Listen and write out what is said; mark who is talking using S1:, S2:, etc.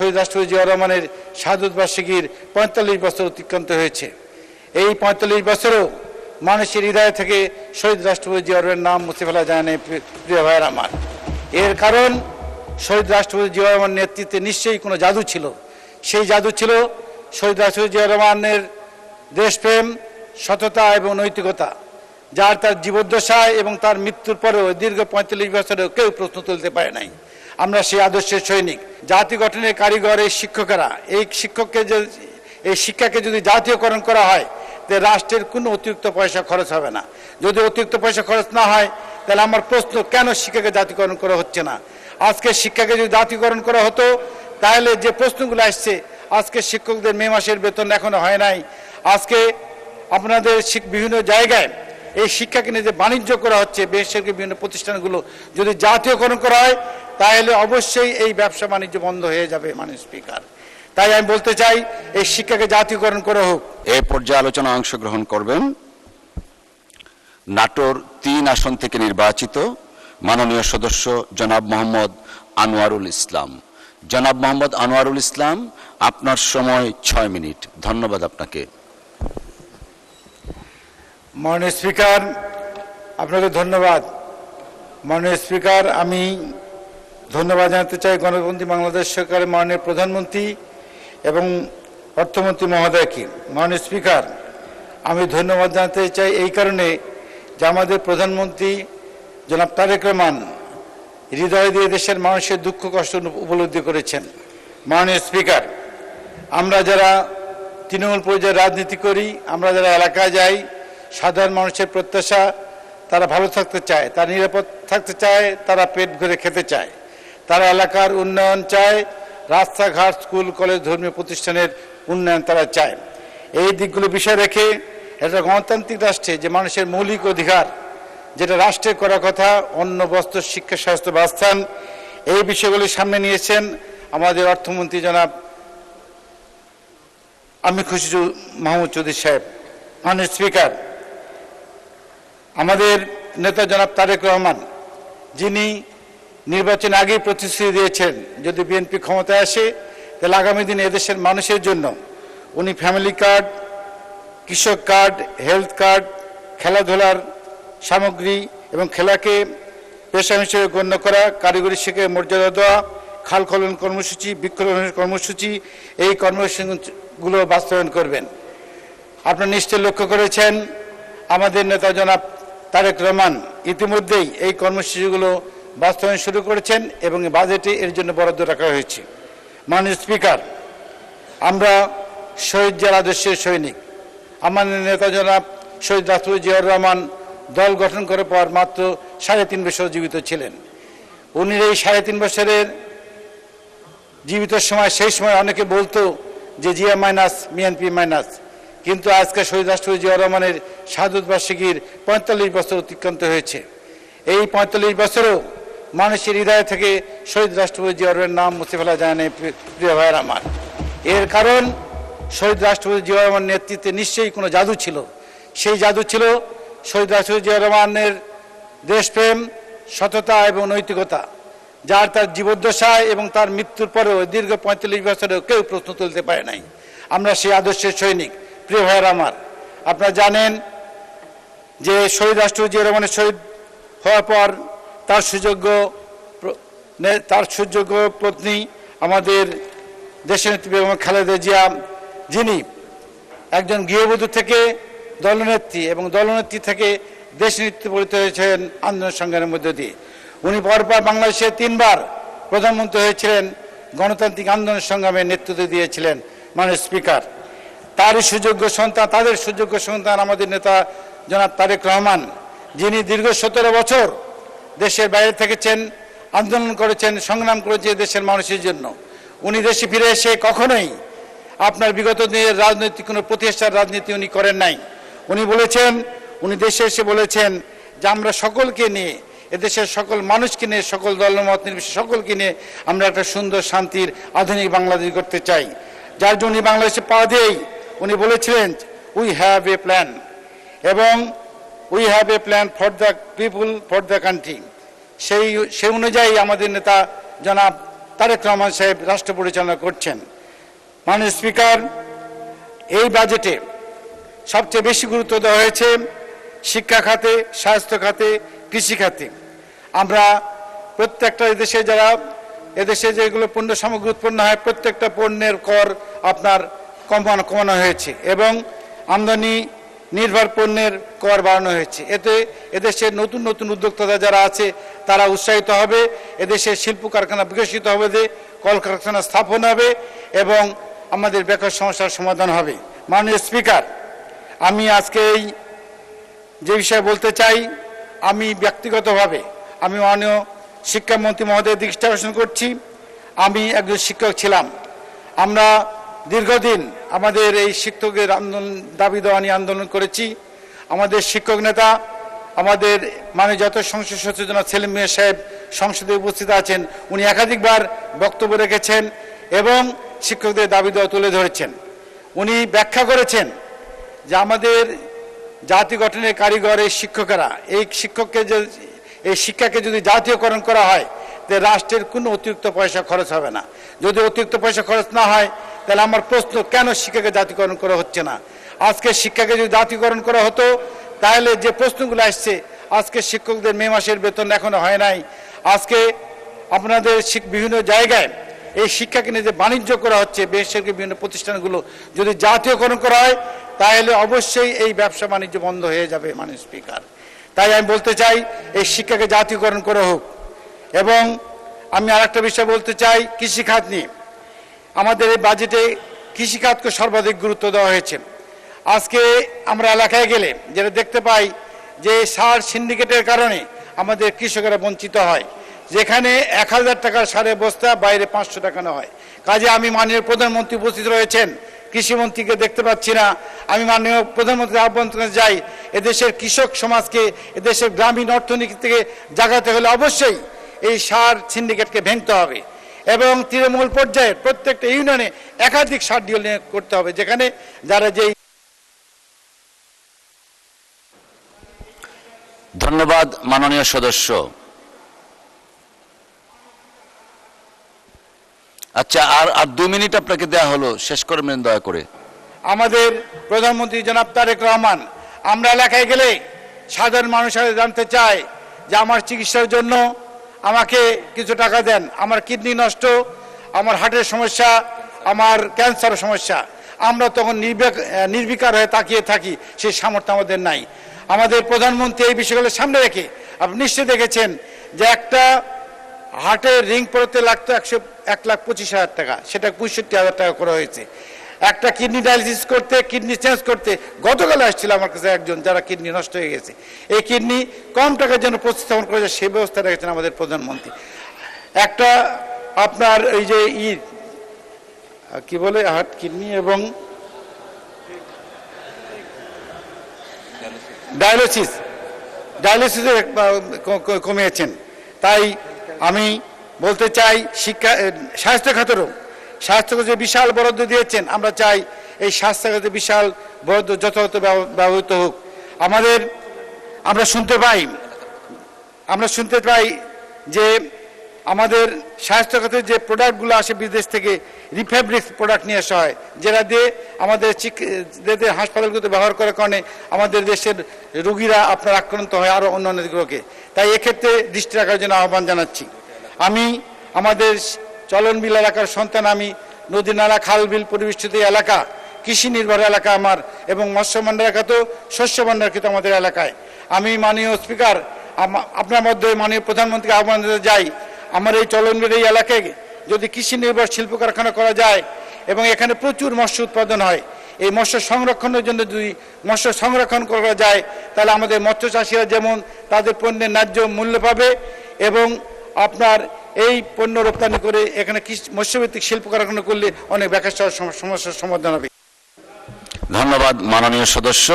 S1: শহীদ রাষ্ট্রপতি জিয়াউর রহমানের শাহাদত বার্ষিকীর ৪৫ বছর অতিক্রান্ত হয়েছে। এই ৪৫ বছরও মানুষের হৃদয় থেকে শহীদ রাষ্ট্রপতি জিয়াউর রহমানের নাম মুছে ফেলা যায় না। প্রিয় ভাইয়ের আমার, এর কারণ শহীদ রাষ্ট্রপতি জিয়াউর রহমানের নেতৃত্বে নিশ্চয়ই কোনো জাদু ছিল। সেই জাদু ছিল শহীদ রাষ্ট্রপতি জিয়াউর রহমানের দেশপ্রেম, সততা এবং নৈতিকতা, যার তার জীবদ্দশায় এবং তার মৃত্যুর পরেও দীর্ঘ ৪৫ বছরেও কেউ প্রশ্ন তুলতে পারে নাই। আমরা সেই আদর্শের সৈনিক। জাতি গঠনের কারিগর এই শিক্ষকেরা। এই শিক্ষাকে যদি জাতীয়করণ করা হয় তাহলে রাষ্ট্রের কোনো অতিরিক্ত পয়সা খরচ হবে না। যদি অতিরিক্ত পয়সা খরচ না হয় তাহলে আমার প্রশ্ন, কেন শিক্ষাকে জাতীয়করণ করা হচ্ছে না? আজকে শিক্ষাকে যদি জাতীয়করণ করা হতো তাহলে যে প্রশ্নগুলো আসছে, আজকে শিক্ষকদের মে মাসের বেতন এখনো হয় নাই, আজকে আপনাদের বিভিন্ন জায়গায় এই শিক্ষাকে নিয়ে যে বাণিজ্য করা হচ্ছে, বেসরকারি বিভিন্ন প্রতিষ্ঠানগুলো যদি জাতীয়করণ করা হয় তাহলে অবশ্যই এই ব্যবসা বাণিজ্য বন্ধ হয়ে যাবে। মাননীয় স্পিকার, তাই আমি বলতে চাই এই শিক্ষাকে জাতীয়করণ করা হোক।
S2: এই পর্যায়ে আলোচনা অংশগ্রহণ করবেন নাটোর ৩ আসন থেকে নির্বাচিত মাননীয় সদস্য জনাব মোহাম্মদ আনোয়ারুল ইসলাম। জনাব মোহাম্মদ আনোয়ারুল ইসলাম, আপনার সময় ৬ মিনিট। ধন্যবাদ আপনাকে।
S1: মাননীয় স্পিকার, আপনাকে ধন্যবাদ। মাননীয় স্পিকার, আমি ধন্যবাদ জানাতে চাই গণতন্ত্রী বাংলাদেশ সরকারের মাননীয় প্রধানমন্ত্রী এবং অর্থমন্ত্রী মহোদয়কে। মাননীয় স্পিকার, আমি ধন্যবাদ জানাতে চাই এই কারণে যে আমাদের প্রধানমন্ত্রী জনাব তারেক রহমান হৃদয় দিয়ে দেশের মানুষের দুঃখ কষ্ট উপলব্ধি করেছেন। মাননীয় স্পিকার, আমরা যারা তৃণমূল পর্যায়ে রাজনীতি করি, আমরা যারা এলাকায় যাই, সাধারণ মানুষের প্রত্যাশা তারা ভালো থাকতে চায়, তারা নিরাপদ থাকতে চায়, তারা পেট ভরে খেতে চায়, তারা এলাকার উন্নয়ন চায়, রাস্তাঘাট, স্কুল, কলেজ, ধর্মীয় প্রতিষ্ঠানের উন্নয়ন তারা চায়। এই দিকগুলো বিষয় রেখে একটা গণতান্ত্রিক রাষ্ট্রে যে মানুষের মৌলিক অধিকার, যেটা রাষ্ট্রের করার কথা, অন্ন, বস্ত্র, শিক্ষা, স্বাস্থ্য, বাসস্থান, এই বিষয়গুলি সামনে নিয়েছেন আমাদের অর্থমন্ত্রী জনাব আমি খুশি মাহমুদ চৌধুরী সাহেব। মাননীয় স্পিকার, আমাদের নেতা জনাব তারেক রহমান, যিনি নির্বাচন আগেই প্রতিশ্রুতি দিয়েছেন যদি বিএনপি ক্ষমতায় আসে তাহলে আগামী দিনে এদেশের মানুষের জন্য উনি ফ্যামিলি কার্ড, কৃষক কার্ড, হেলথ কার্ড, খেলাধুলার সামগ্রী এবং খেলাকে পেশা হিসেবে গণ্য করা, কারিগরি শিক্ষাকে মর্যাদা দেওয়া, খাল খনন কর্মসূচি, বৃক্ষরোপণের কর্মসূচি, এই কর্মসূচিগুলো বাস্তবায়ন করবেন। আপনারা নিশ্চয় লক্ষ্য করেছেন আমাদের নেতা জনাব তারেক রহমান ইতিমধ্যেই এই কর্মসূচিগুলো বাস্তবায়ন শুরু করেছেন এবং বাজেটে এর জন্য বরাদ্দ রাখা হয়েছে। মাননীয় স্পিকার, আমরা শহীদ জিয়ার আদর্শের সৈনিক। আমাদের নেতা জনাব শহীদ রাষ্ট্রপতি জিয়াউর রহমান দল গঠন করার পর মাত্র ৩.৫ বছর জীবিত ছিলেন। উনি এই ৩.৫ বছরের জীবিত সময়, সেই সময় অনেকে বলতো যে জিয়া মাইনাস, বিএনপি মাইনাস, কিন্তু আজকে শহীদ রাষ্ট্রপতি জিয়াউর রহমানের শাহাদত বার্ষিকীর ৪৫ বছর অতিক্রান্ত হয়েছে। এই ৪৫ বছরও মানুষের হৃদয় থেকে শহীদ রাষ্ট্রপতি জিয়াউর রহমানের নাম মুছে ফেলা যায় না। প্রিয় ভাইয়ের আমার, এর কারণ শহীদ রাষ্ট্রপতি জিয়াউর রহমানের নেতৃত্বে নিশ্চয়ই কোনো জাদু ছিল। সেই জাদু ছিল শহীদ রাষ্ট্রপতি জিয়াউর রহমানের দেশপ্রেম, সততা এবং নৈতিকতা, যার তার জীবদ্দশায় এবং তার মৃত্যুর পরেও দীর্ঘ ৪৫ বছরেও কেউ প্রশ্ন তুলতে পারে নাই। আমরা সেই আদর্শের সৈনিক। প্রিয় ভাইয়ের আমার, আপনারা জানেন যে শহীদ রাষ্ট্রপতি জিয়াউর রহমানের শহীদ হওয়ার পর তার সুযোগ্য পত্নী আমাদের দেশনেত্রী বেগম খালেদা জিয়া, যিনি একজন গৃহবধূ থেকে দলনেত্রী এবং দলনেত্রী থেকে দেশনেত্রী পরিণত হয়েছেন আন্দোলন সংগ্রামের মধ্য দিয়ে। উনি পরপর বাংলাদেশে ৩ বার প্রধানমন্ত্রী হয়েছিলেন, গণতান্ত্রিক আন্দোলন সংগ্রামে নেতৃত্ব দিয়েছিলেন। মাননীয় স্পিকার, তাদের সুযোগ্য সন্তান আমাদের নেতা জনাব তারেক রহমান, যিনি দীর্ঘ ১৭ বছর দেশের বাইরে থেকেছেন, আন্দোলন করেছেন, সংগ্রাম করেছেন দেশের মানুষের জন্য। উনি দেশে ফিরে এসে কখনোই আপনার বিগত দিনের রাজনৈতিক কোনো প্রতিষ্ঠার রাজনীতি উনি করেন নাই। উনি দেশে এসে বলেছেন যে আমরা সকলকে নিয়ে, এদেশের সকল মানুষকে নিয়ে, সকল দলমত নির্বিশেষে সকলকে নিয়ে আমরা একটা সুন্দর, শান্তির, আধুনিক বাংলাদেশ করতে চাই। যার জন্য বাংলাদেশে পা দিয়েই উনি বলেছিলেন উই হ্যাভ এ প্ল্যান, এবং we have a plan for the people, for the country. সেই অনুযায়ী আমাদের নেতা জনাব তারেক রহমান সাহেব রাষ্ট্র পরিচালনা করছেন। মাননীয় স্পিকার, এই বাজেটে সবচেয়ে বেশি গুরুত্ব দেওয়া হয়েছে শিক্ষা খাতে, স্বাস্থ্য খাতে, কৃষি খাতে। আমরা প্রত্যেকটা এদেশে যেগুলো পণ্য সামগ্রী উৎপন্ন হয় প্রত্যেকটা পণ্যের কর আপনার কমানো হয়েছে এবং আমদানি নির্ভর পণ্যের কর বাড়ানো হয়েছে। এতে এদেশের নতুন নতুন উদ্যোক্তারা যারা আছে তারা উৎসাহিত হবে, এদেশের শিল্প কারখানা বিকশিত হবে, কলকারখানা স্থাপন হবে এবং আমাদের বেকার সমস্যার সমাধান হবে। মাননীয় স্পিকার, আমি আজকে এই যে বিষয়ে বলতে চাই, আমি ব্যক্তিগতভাবে আমি মাননীয় শিক্ষামন্ত্রী মহোদয়ের দৃষ্টি আকর্ষণ করছি। আমি একজন শিক্ষক ছিলাম। আমরা দীর্ঘদিন আমাদের এই শিক্ষকের আন্দোলন, দাবি দেওয়া নিয়ে আন্দোলন করেছি। আমাদের শিক্ষক নেতা, আমাদের মাননীয় জাতীয় সংসদ সচেতন সেলিম মিয়া সাহেব সংসদে উপস্থিত আছেন, উনি একাধিকবার বক্তব্য রেখেছেন এবং শিক্ষকদের দাবি দেওয়া তুলে ধরেছেন। উনি ব্যাখ্যা করেছেন যে আমাদের জাতি গঠনের কারিগর এই শিক্ষকেরা, এই শিক্ষাকে যদি জাতীয়করণ করা হয় তাহলে রাষ্ট্রের কোনো অতিরিক্ত পয়সা খরচ হবে না। যদি অতিরিক্ত পয়সা খরচ না হয় তাহলে আমার প্রশ্ন, কেন শিক্ষাকে জাতীয়করণ করা হচ্ছে না? আজকে শিক্ষাকে যদি জাতীয়করণ করা হতো তাহলে যে প্রশ্নগুলো আসছে, আজকে শিক্ষকদের মে মাসের বেতন এখনো হয় নাই, আজকে আপনাদের বিভিন্ন জায়গায় এই শিক্ষাকে নিয়ে যে বাণিজ্য করা হচ্ছে, বেসরকারি বিভিন্ন প্রতিষ্ঠানগুলো যদি জাতীয়করণ করা হয় তাহলে অবশ্যই এই ব্যবসা বাণিজ্য বন্ধ হয়ে যাবে। মাননীয় স্পিকার, তাই আমি বলতে চাই এই শিক্ষাকে জাতীয়করণ করা হোক। এবং আমি আরেকটা বিষয় বলতে চাই, কৃষিখাত নিয়ে। আমাদের এই বাজেটে কৃষিখাতকে সর্বাধিক গুরুত্ব দেওয়া হয়েছে। আজকে আমরা এলাকায় গেলে যেটা দেখতে পাই যে সার সিন্ডিকেটের কারণে আমাদের কৃষকেরা বঞ্চিত হয়। যেখানে 1000 টাকার সারে বস্তা বাইরে 500 টাকা নেওয়া হয়। কাজে আমি মাননীয় প্রধানমন্ত্রী উপস্থিত রয়েছেন, কৃষিমন্ত্রীকে দেখতে পাচ্ছি না। আমি মাননীয় প্রধানমন্ত্রীর আহ্বান যাই, এদেশের কৃষক সমাজকে, এদেশের গ্রামীণ অর্থনীতি থেকে জাগাতে হলে অবশ্যই এই সার সিন্ডিকেটকে ভেঙতে হবে এবং তৃণমূল পর্যায়ে প্রত্যেকটা ইউনিয়নে একাধিক সার ডিল করতে হবে, যেখানে যারা যেই।
S2: ধন্যবাদ মাননীয় সদস্য। আচ্ছা, আর 2 মিনিট আপনাকে দেয়া হলো, শেষ করবেন দয়া করে।
S1: আমাদের প্রধানমন্ত্রী জনাব তারেক রহমান, আমরা এলাকায় গেলে সাধারণ মানুষেরা জানতে চায় যে আমার চিকিৎসার জন্য আমাকে কিছু টাকা দেন, আমার কিডনি নষ্ট, আমার হার্টের সমস্যা, আমার ক্যান্সার সমস্যা। আমরা তখন নির্বিকার হয়ে তাকিয়ে থাকি, সেই সামর্থ্য আমাদের নাই। আমাদের প্রধানমন্ত্রী এই বিষয়গুলো সামনে রেখে, আপনি নিশ্চয়ই দেখেছেন যে একটা হার্টের রিং পড়তে লাগতো 1,25,000 টাকা, সেটা 65,000 টাকা করা হয়েছে। একটা কিডনি ডায়ালিসিস করতে, কিডনি চেঞ্জ করতে, গতকাল আসছিল আমার কাছে একজন যারা কিডনি নষ্ট হয়ে গেছে, এই কিডনি কম টাকার জন্য প্রতিস্থাপন করে সেই ব্যবস্থা রেখেছেন আমাদের প্রধানমন্ত্রী। একটা আপনার এই যে কি বলে হার্ট, কিডনি এবং ডায়ালিসিস কমিয়েছেন। তাই আমি বলতে চাই স্বাস্থ্য খাতে বিশাল বরাদ্দ দিয়েছেন, আমরা চাই এই স্বাস্থ্য খাতে বিশাল বরাদ্দ যথাযথ ব্যবহৃত হোক। আমরা শুনতে পাই যে আমাদের স্বাস্থ্য খাতে যে প্রোডাক্টগুলো আসে বিদেশ থেকে, রিফ্যাব্রিক্স প্রোডাক্ট নিয়ে আসা হয়, যেটা দিয়ে আমাদের হাসপাতালগুলোতে ব্যবহার করার কারণে আমাদের দেশের রোগীরা আপনার আক্রান্ত হয়, আরও অন্যান্য রোগে। তাই এক্ষেত্রে দৃষ্টি রাখার জন্য আহ্বান জানাচ্ছি। আমি আমাদের চলনবিল এলাকার সন্তান, আমি নদী নালা খাল বিল পরিবেষ্টিত এলাকা, কৃষি নির্ভর এলাকা আমার, এবং মৎস্য ভাণ্ডারকৃত শস্য ভাণ্ডারকৃত আমাদের এলাকায়। আমি মাননীয় স্পিকার, আপনার মধ্যে মাননীয় প্রধানমন্ত্রীকে আহ্বান দিতে যাই, আমার এই চলনবিল এই এলাকায় যদি কৃষি নির্ভর শিল্প কারখানা করা যায় এবং এখানে প্রচুর মৎস্য উৎপাদন হয়, এই মৎস্য সংরক্ষণের জন্য যদি মৎস্য সংরক্ষণ করা যায় তাহলে আমাদের মৎস্য চাষিরা যেমন তাদের পণ্যের ন্যায্য মূল্য পাবে এবং আপনার এই পণ্য রপ্তানি করে এখানে মৎস্যভিত্তিক শিল্প কারখানা করলে অনেক বেকার সমস্যার সমাধান হবে।
S2: ধন্যবাদ মাননীয় সদস্য।